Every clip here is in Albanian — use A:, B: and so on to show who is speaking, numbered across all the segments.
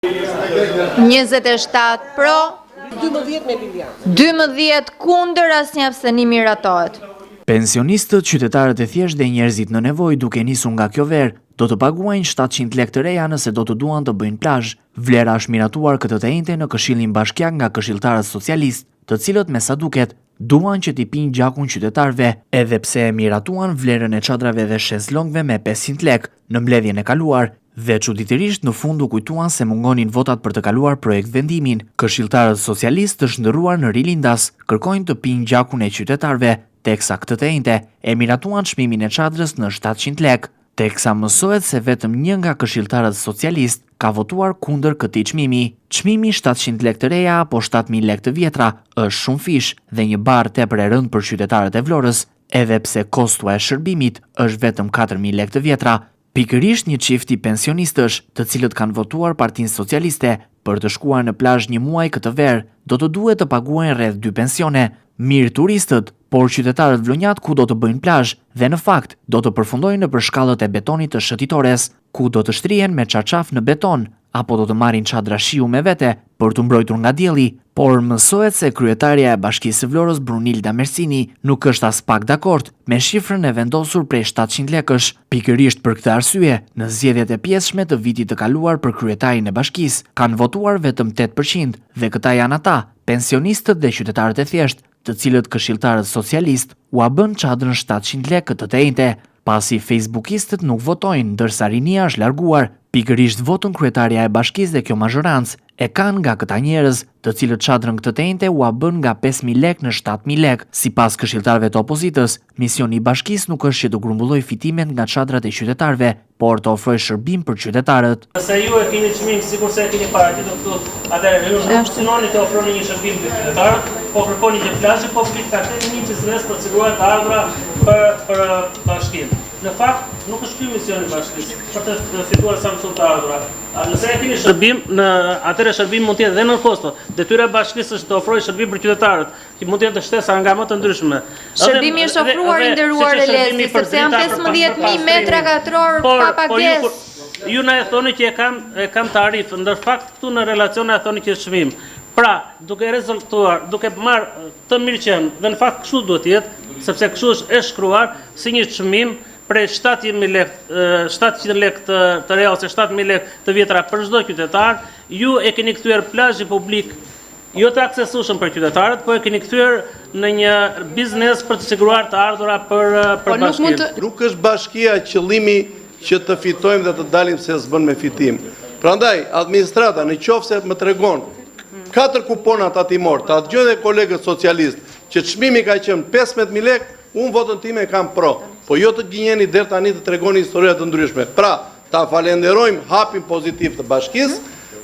A: 27 pro,
B: 12 me Lilian.
A: 12 kundër, asnjë abstenim i ratohet.
C: Pensionistët, qytetarët e thjesht dhe njerëzit në nevojë duke nisur nga kjo verë, do të paguajnë 700 lekë të reja nëse do të duan të bëjnë plazh. Vlera është miratuar këtë të njëjtën në Këshillin Bashkiak nga këshilltarët socialistë, të cilët me sa duket duan që t'i pinë gjakun qytetarëve, edhe pse e miratuan vlerën e çadrave dhe shezlongëve me 500 lekë në mbledhjen e kaluar. Dhe çuditërisht në fund u kujtuan se mungonin votat për të kaluar projekt vendimin. Këshilltarët socialistë të shndërruar në Rilindas kërkojnë të pinë gjakun e qytetarëve, teksa këtë të njëjtë e miratuan çmimin e çadrës në 700 lekë, teksa mësohet se vetëm një nga këshilltarët socialistë ka votuar kundër këtij çmimi. Çmimi 700 lekë të reja apo 7000 lekë të vjetra është shumë fish dhe një barë tepër e rëndë për qytetarët e Vlorës, edhe pse kostua e shërbimit është vetëm 4000 lekë të vjetra. Pikërisht një çift i pensionistësh, të cilët kanë votuar Partinë Socialiste për të shkuar në plazh një muaj këtë verë, do të duhet të paguajnë rreth 2 pensione. Mirë turistët, por qytetarët vlonjat ku do të bëjnë plazh dhe në fakt do të përfundojnë nëpër shkallët e betonit të shëtitores, ku do të shtrihen me çarçaf në beton apo do të marrin çadra shiu me vete për të mbrojtur nga dielli, por mësohet se kryetaria e Bashkisë së Vlorës Brunilda Mersini nuk është as pak dakord me shifrën e vendosur prej 700 lekësh. Pikërisht për këtë arsye, në zgjedhjet e pjesshme të vitit të kaluar për kryetarin e bashkisë, kanë votuar vetëm 8% dhe këta janë ata, pensionistët dhe qytetarët e thjeshtë, të cilët këshilltarët socialist ua bën çadrën 700 lekë të njëjtë, pasi facebookistët nuk votojnë, ndërsa rinia është larguar. Pikërisht votën kryetaria e bashkisë dhe kjo mazhorancë e kanë nga këta njerëz, të cilët çadrën këtë të njëjtë ua bën nga 5000 lekë në 7000 lekë. Sipas këshilltarëve të opozitës, misioni i bashkisë nuk është që të grumbullojë fitimet nga çadrat e qytetarëve, por të ofrojë shërbim për qytetarët.
D: Nëse ju e keni çmim sikurse e keni parë, do të thotë, atëherë ju nuk synoni të ofroni një shërbim për qytetarët, po kërkoni që plazhi publik ta ketë një biznes për të siguruar të ardhurat për bashkinë. Në fakt, nuk është ky misioni i bashkisë për të fituar sa më shumë të ardhurat. Nëse e keni shërbim, atëherë shërbimi mund të jetë dhe nën kosto. Detyra e bashkisë është të ofrojë shërbim për qytetarët, që mund të jetë shtesa nga më të ndryshme.
A: Shërbimi është ofruar i nderuar Elesi, sepse janë 15000 metra katror pa pagesë.
D: Ju na e thoni që e kam tarif, ndër fakt këtu në relacione e thoni që është çmim. Pra, duke rezultuar, duke marrë të mirëqen, dhe në fakt kështu duhet të jetë, sepse kështu është shkruar si një çmim prej 700 lekë të reja ose 7000 lekë të vjetra për çdo qytetar, ju e keni kthyer plazhi publik jo të aksesueshëm për qytetarët, po e keni kthyer në një biznes për të siguruar të ardhura për bashkinë.
E: Nuk është bashkia qëllimi që të fitojmë dhe të dalim se s'bën me fitim. Prandaj, administrata në qoftë se më tregon 4 kupona tatimor, ta dëgjojnë dhe kolegët socialistë që çmimi ka qenë 15000 lekë, unë votën time kam pro, po jo të gënjeni deri tani të tregoni historia të ndryshme. Pra, ta falenderojmë hapin pozitiv të bashkisë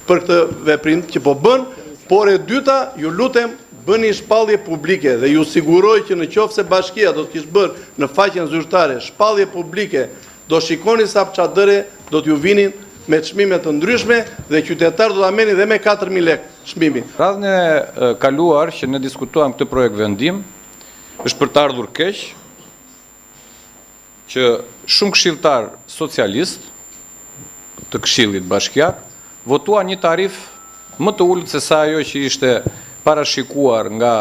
E: për këtë veprim që po bën, por e dyta, ju lutem bëni shpallje publike dhe ju siguroj që në qoftë se bashkia do të kishte bërë në faqen zyrtare shpallje publike, do shikoni sa çadëre do t'ju vinin me çmime të ndryshme dhe qytetarët do ta merrin dhe me 4000 lekë çmimin.
F: Radhën e kaluar që ne diskutuam këtë projekt vendim, është për të ardhur keq që shumë këshilltar socialist të Këshillit Bashkiak votuan një tarif më të ulët se sa ajo që ishte parashikuar nga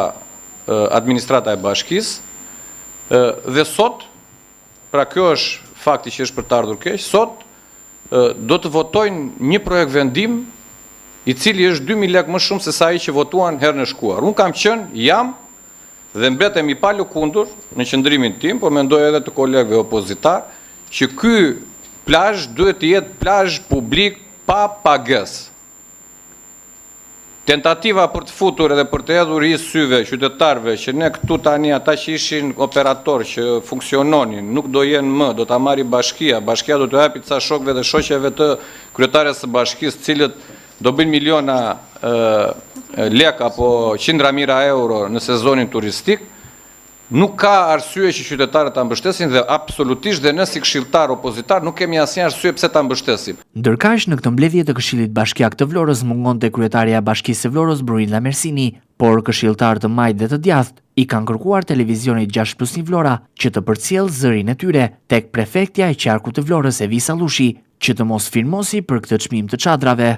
F: administrata e bashkisë dhe sot, pra kjo është fakti që është për të ardhur keq, sot do të votojnë një projekt vendim i cili është 2000 lekë më shumë se sa ai që votuan herën e shkuar. Unë kam qenë, jam dhe mbetem i palëkundur në qëndrimin tim, por mendoj edhe të kolegëve opozitar, që ky plazh duhet të jetë plazh publik pa pagesë. Tentativa për të futur edhe për të hedhur i syve qytetarëve që ne këtu tani ata që ishin operator që funksiononin, nuk do jenë më, do ta marri bashkia do të japi ca shokëve dhe shoqeve të kryetares së bashkisë, cilët do bëjnë miliona lek apo qindra mijëra euro në sezonin turistik. Nuk ka arsye që qytetarët ta mbështesin dhe absolutisht dhe ne si këshilltar opozitar nuk kemi asnjë arsye pse ta mbështesim.
C: Ndërkaq në këtë mbledhje të Këshillit Bashkiak të Vlorës mungonte kryetaria e Bashkisë së Vlorës Brunilda Mersini, por këshilltarë të majtë dhe të djathtë i kanë kërkuar televizionit 6+1 Vlora që të përcjellë zërin e tyre tek prefektja e qarkut të Vlorës Evisa Lushi që të mos firmosi për këtë çmim të çadrave.